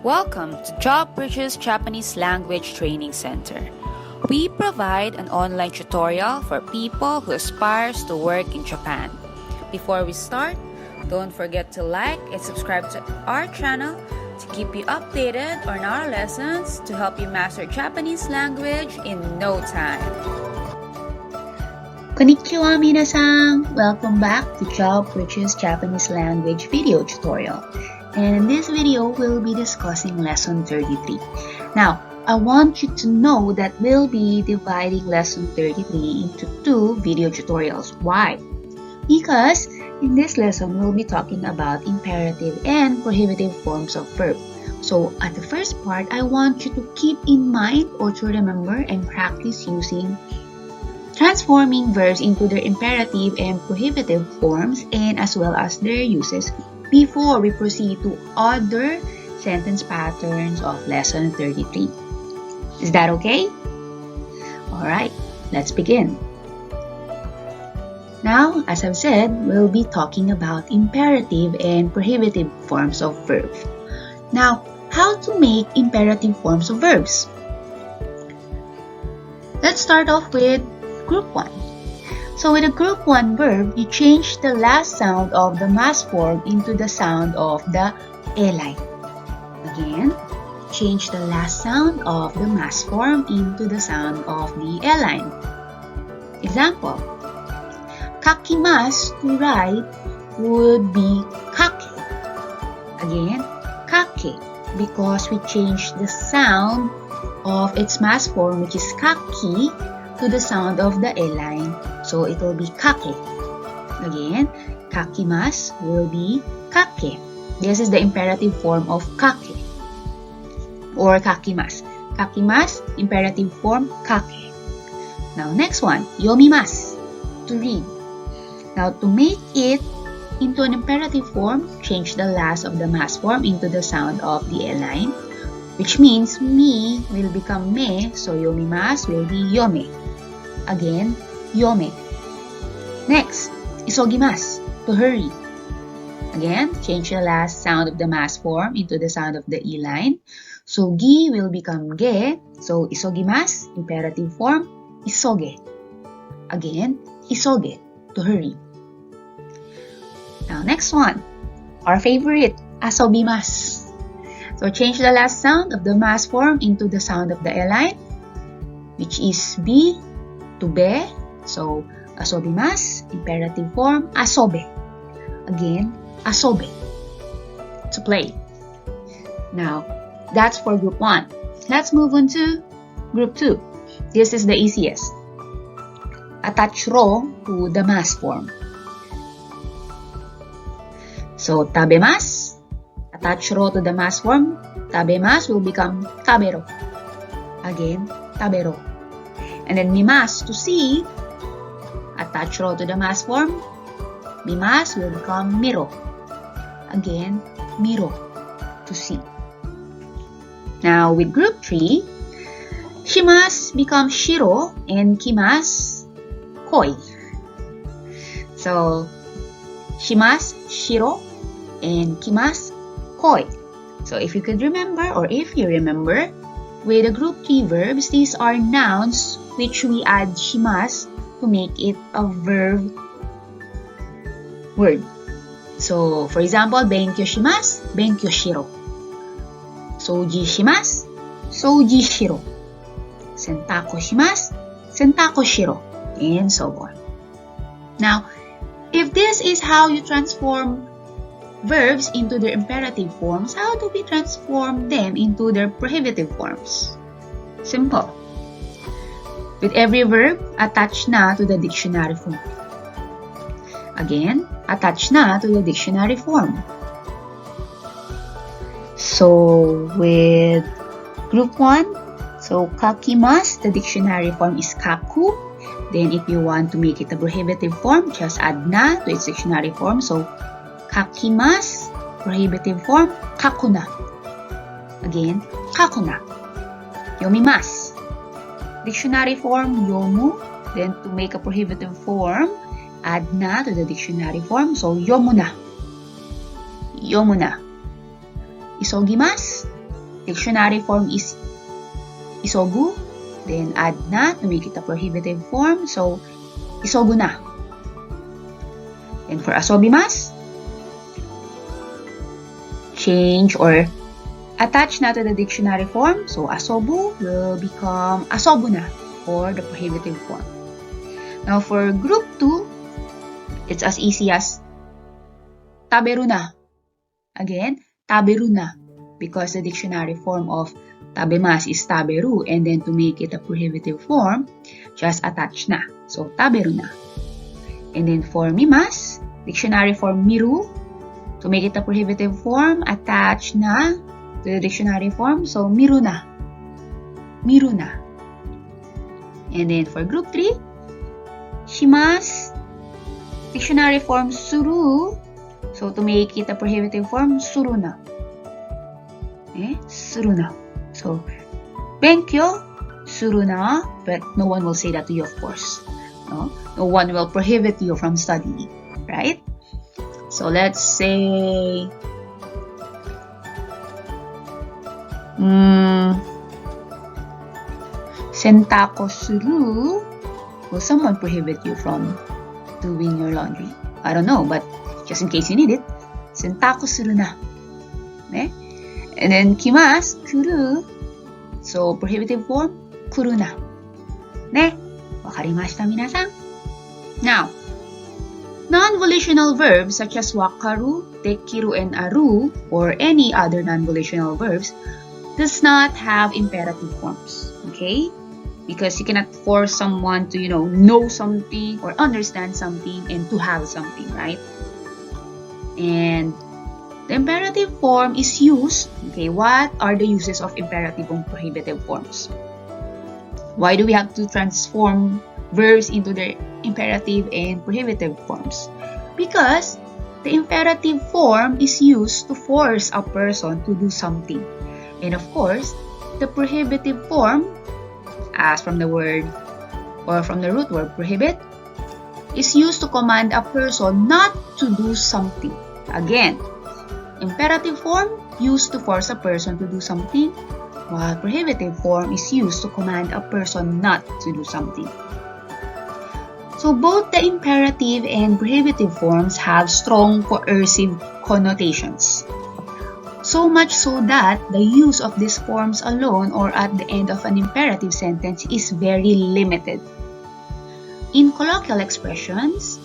Welcome to Job Bridges Japanese Language Training Center. We provide an online tutorial for people who aspires to work in Japan. Before we start, don't forget to like and subscribe to our channel to keep you updated on our lessons to help you master Japanese language in no time. Konnichiwa minasan! Welcome back to Job Bridges Japanese Language video tutorial. And in this video, we'll be discussing lesson 33. Now, I want you to know that we'll be dividing lesson 33 into two video tutorials. Why? Because in this lesson, we'll be talking about imperative and prohibitive forms of verb. So, at the first part, I want you to keep in mind or to remember and practice using transforming verbs into their imperative and prohibitive forms and as well as their uses before we proceed to other sentence patterns of lesson 33. Is that okay? Alright, let's begin. Now, as I've said, we'll be talking about imperative and prohibitive forms of verbs. Now, how to make imperative forms of verbs? Let's start off with Group 1. So with a Group 1 verb, you change the last sound of the mass form into the sound of the A-line. Again, change the last sound of the mass form into the sound of the A-line. Example, kakimasu to write would be kake. Again, kake, because we changed the sound of its mass form, which is kaki, to the sound of the A-line. So it will be kake. Again, kakimasu will be kake. This is the imperative form of kake or kakimasu. Kakimasu, imperative form, kake. Now, next one, yomimasu, to read. Now, to make it into an imperative form, change the last of the mass form into the sound of the A-line, which means mi will become me, so yomimasu will be yome. Again, yome. Next, isogimasu, to hurry. Again, change the last sound of the mass form into the sound of the E-line. So, gi will become ge. So, isogimasu, imperative form, isoge. Again, isoge, to hurry. Now, next one, our favorite, asobimasu. So, change the last sound of the mass form into the sound of the E-line, which is bi to be. So, asobimasu, imperative form, asobe. Again, asobe, to play. Now, that's for Group 1. Let's move on to Group 2. This is the easiest. Attach ro to the mass form. So, tabemasu, attach ro to the mass form. Tabemasu will become tabero. Again, tabero. And then mimasu, to see, attach ro to the mass form. Mimasu will become miro. Again, miro, to see. Now, with Group 3, shimasu becomes shiro and kimasu, koi. So, shimasu, shiro, and kimasu, koi. So, if you could remember, or if you remember, with the Group 3 verbs, these are nouns which we add shimasu to make it a verb word. So, for example, benkyou shimasu, benkyou shiro. Souji shimasu, souji shiro. Sentako shimasu, sentako shiro. And so on. Now, if this is how you transform verbs into their imperative forms, how do we transform them into their prohibitive forms? Simple. With every verb, attach na to the dictionary form. Again, attach na to the dictionary form. So, with Group 1, so kakimasu, the dictionary form is kaku. Then, if you want to make it a prohibitive form, just add na to its dictionary form. So, kakimasu, prohibitive form, kakuna. Again, kakuna. Yomimasu, dictionary form, yomu. Then, to make a prohibitive form, add na to the dictionary form. So, yomuna. Yomuna. Isogimasu, Dictionary form is isogu. Then add na to make it a prohibitive form. So, isogu na. And for asobimasu, change or attach na to the dictionary form. So, asobu will become asobu na for the prohibitive form. Now, for group 2, it's as easy as taberu na. Again, taberu na. Because the dictionary form of tabemasu is taberu, and then to make it a prohibitive form, just attach na. So, taberu na. And then for mimasu, dictionary form miru. To make it a prohibitive form, attach na to the dictionary form. So, miru na. Miru na. And then for group 3, shimasu, dictionary form suru. So, to make it a prohibitive form, suru na. Suru na. So, benkyo, suru na, but no one will say that to you, of course. No one will prohibit you from studying, right? So, let's say, sentako suru. Will someone prohibit you from doing your laundry? I don't know, but just in case you need it, sentako suru na. And then kimasu, kuru. So, prohibitive form, kuru na. Wakarimashita minasan? Now, non-volitional verbs such as wakaru, dekiru, and aru, or any other non-volitional verbs, does not have imperative forms. Okay? Because you cannot force someone to, know something or understand something and to have something, right? And the imperative form is used. Okay, what are the uses of imperative and prohibitive forms? Why do we have to transform verbs into their imperative and prohibitive forms? Because the imperative form is used to force a person to do something. And of course, the prohibitive form, as from the word or from the root word prohibit, is used to command a person not to do something. Again, imperative form used to force a person to do something, while prohibitive form is used to command a person not to do something. So both the imperative and prohibitive forms have strong coercive connotations. So much so that the use of these forms alone or at the end of an imperative sentence is very limited. In colloquial expressions,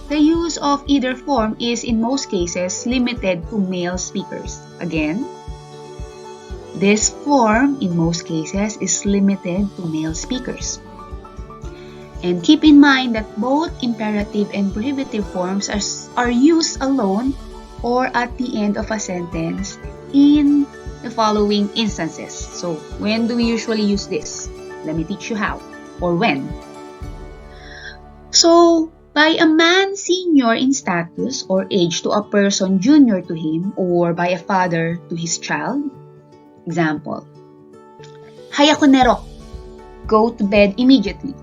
the use of either form is in most cases limited to male speakers. Again, this form in most cases is limited to male speakers. And keep in mind that both imperative and prohibitive forms are used alone or at the end of a sentence in the following instances. So, when do we usually use this? Let me teach you how or when. So, by a man senior in status or age to a person junior to him, or by a father to his child. Example, hayako nero, go to bed immediately.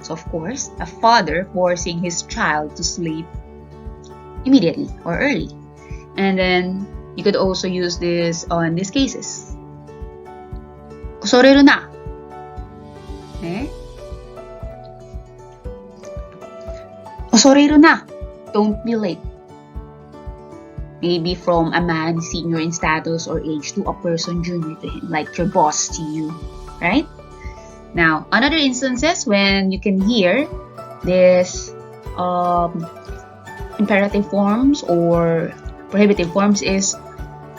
So of course, a father forcing his child to sleep immediately or early. And then you could also use this on these cases. Osoreru na. Osoreru na. Don't be late. Maybe from a man senior in status or age to a person junior to him, like your boss to you, right? Now, another instances when you can hear this imperative forms or prohibitive forms is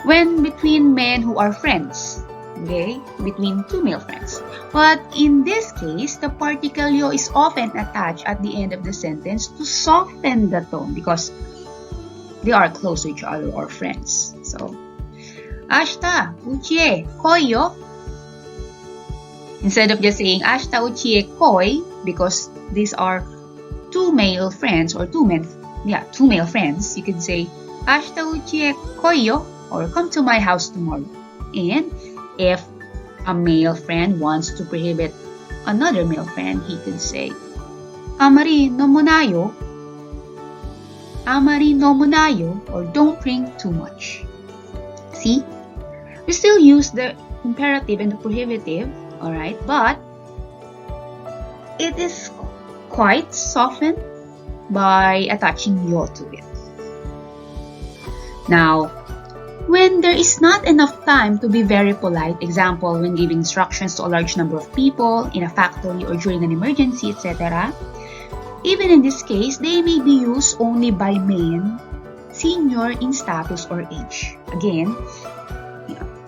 when between men who are friends, okay, between two male friends. But in this case, the particle yo is often attached at the end of the sentence to soften the tone because they are close to each other or friends. So, ashita uchie koi yo. Instead of just saying ashita uchie koi, because these are two male friends or two male friends, you can say ashita uchie koi yo or come to my house tomorrow. And if a male friend wants to prohibit another male friend, he could say amari no munayo. Amari no munayo, or don't drink too much. See, we still use the imperative and the prohibitive, alright, but it is quite softened by attaching yo to it. Now, when there is not enough time to be very polite, example, when giving instructions to a large number of people in a factory or during an emergency, etc., even in this case, they may be used only by men senior in status or age. Again,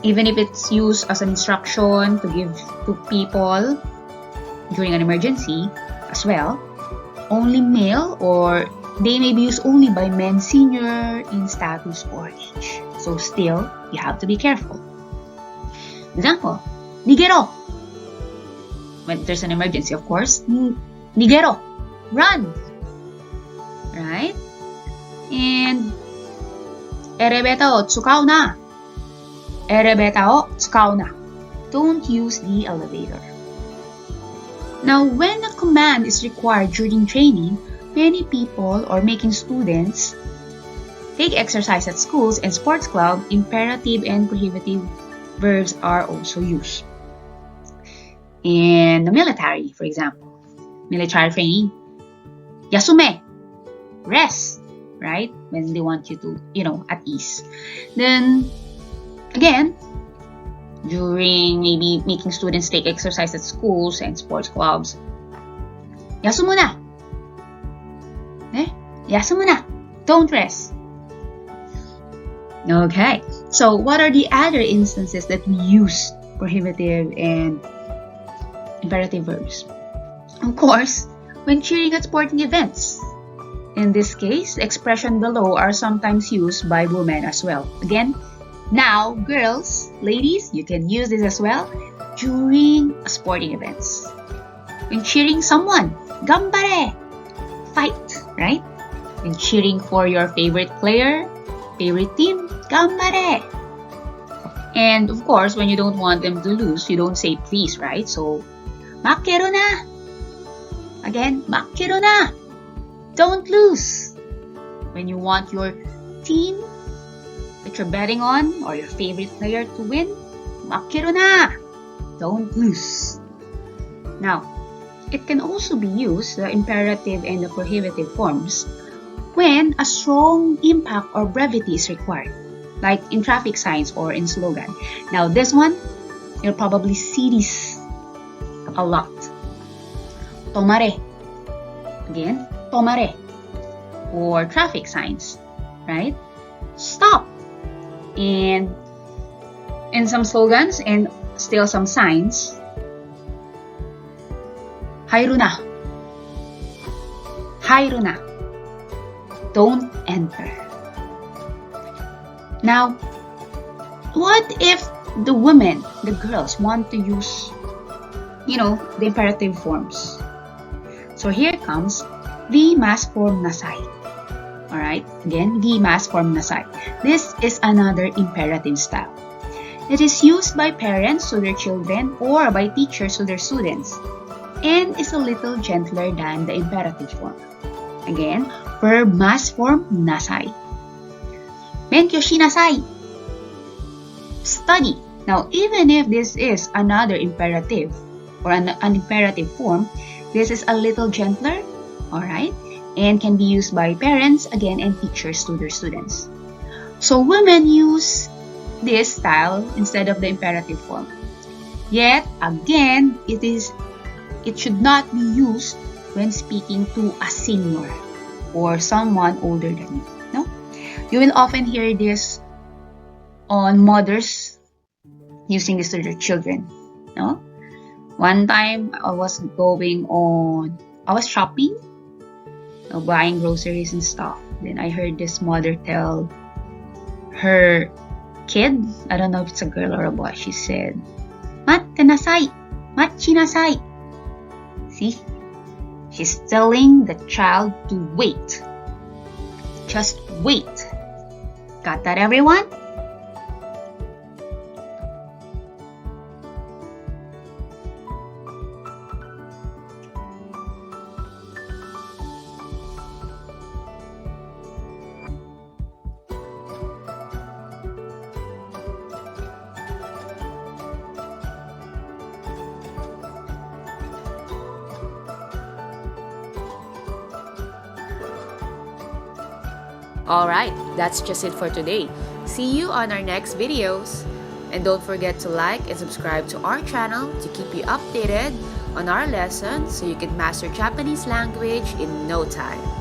even if it's used as an instruction to give to people during an emergency as well, only male, or they may be used only by men senior in status or age. So still, you have to be careful. Example, nigero. When there's an emergency, of course, nigero, run. Right? And erebeta o tsukao na. Erebeta o tsukao na. Don't use the elevator. Now, when a command is required during training, many people or making students take exercise at schools and sports club, imperative and prohibitive verbs are also used. In the military, for example, military training, yasume, rest, right? When they want you to, at ease. Then, again, during maybe making students take exercise at schools and sports clubs, yasu muna. Yasu muna. Don't rest. Okay, so what are the other instances that we use prohibitive and imperative verbs? Of course, when cheering at sporting events. In this case, the expression below are sometimes used by women as well. Again, now, girls, ladies, you can use this as well during sporting events. When cheering someone, gambare, fight, right? When cheering for your favorite player, favorite team, gambare. And of course, when you don't want them to lose, you don't say please, right? So, makero na. Again, makero na. Don't lose. When you want your team that you're betting on or your favorite player to win, makero na. Don't lose. Now, it can also be used, the imperative and the prohibitive forms, when a strong impact or brevity is required, like in traffic signs or in slogan. Now, this one, you'll probably see this a lot. Tomare. Again, tomare. Or traffic signs, right? Stop. And in some slogans and still some signs, hayru na. Hayru na. Don't enter. Now, what if the women, the girls, want to use, the imperative forms? So here comes the mass form nasai. Alright, again, the mass form nasai. This is another imperative style. It is used by parents to their children or by teachers to their students, and is a little gentler than the imperative form. Again, verb mass form nasai. Benkyo shinasai. Study. Now, even if this is another imperative or an imperative form, this is a little gentler, alright, and can be used by parents, again, and teachers to their students. So women use this style instead of the imperative form. Yet, again, it should not be used when speaking to a senior or someone older than you. No? You will often hear this on mothers using this to their children. No? One time, I was shopping, buying groceries and stuff. Then I heard this mother tell her kid, I don't know if it's a girl or a boy, she said, "Matte nasai, machi nasai." See? She's telling the child to wait. Just wait. Got that, everyone? Alright, that's just it for today. See you on our next videos. And don't forget to like and subscribe to our channel to keep you updated on our lessons so you can master Japanese language in no time.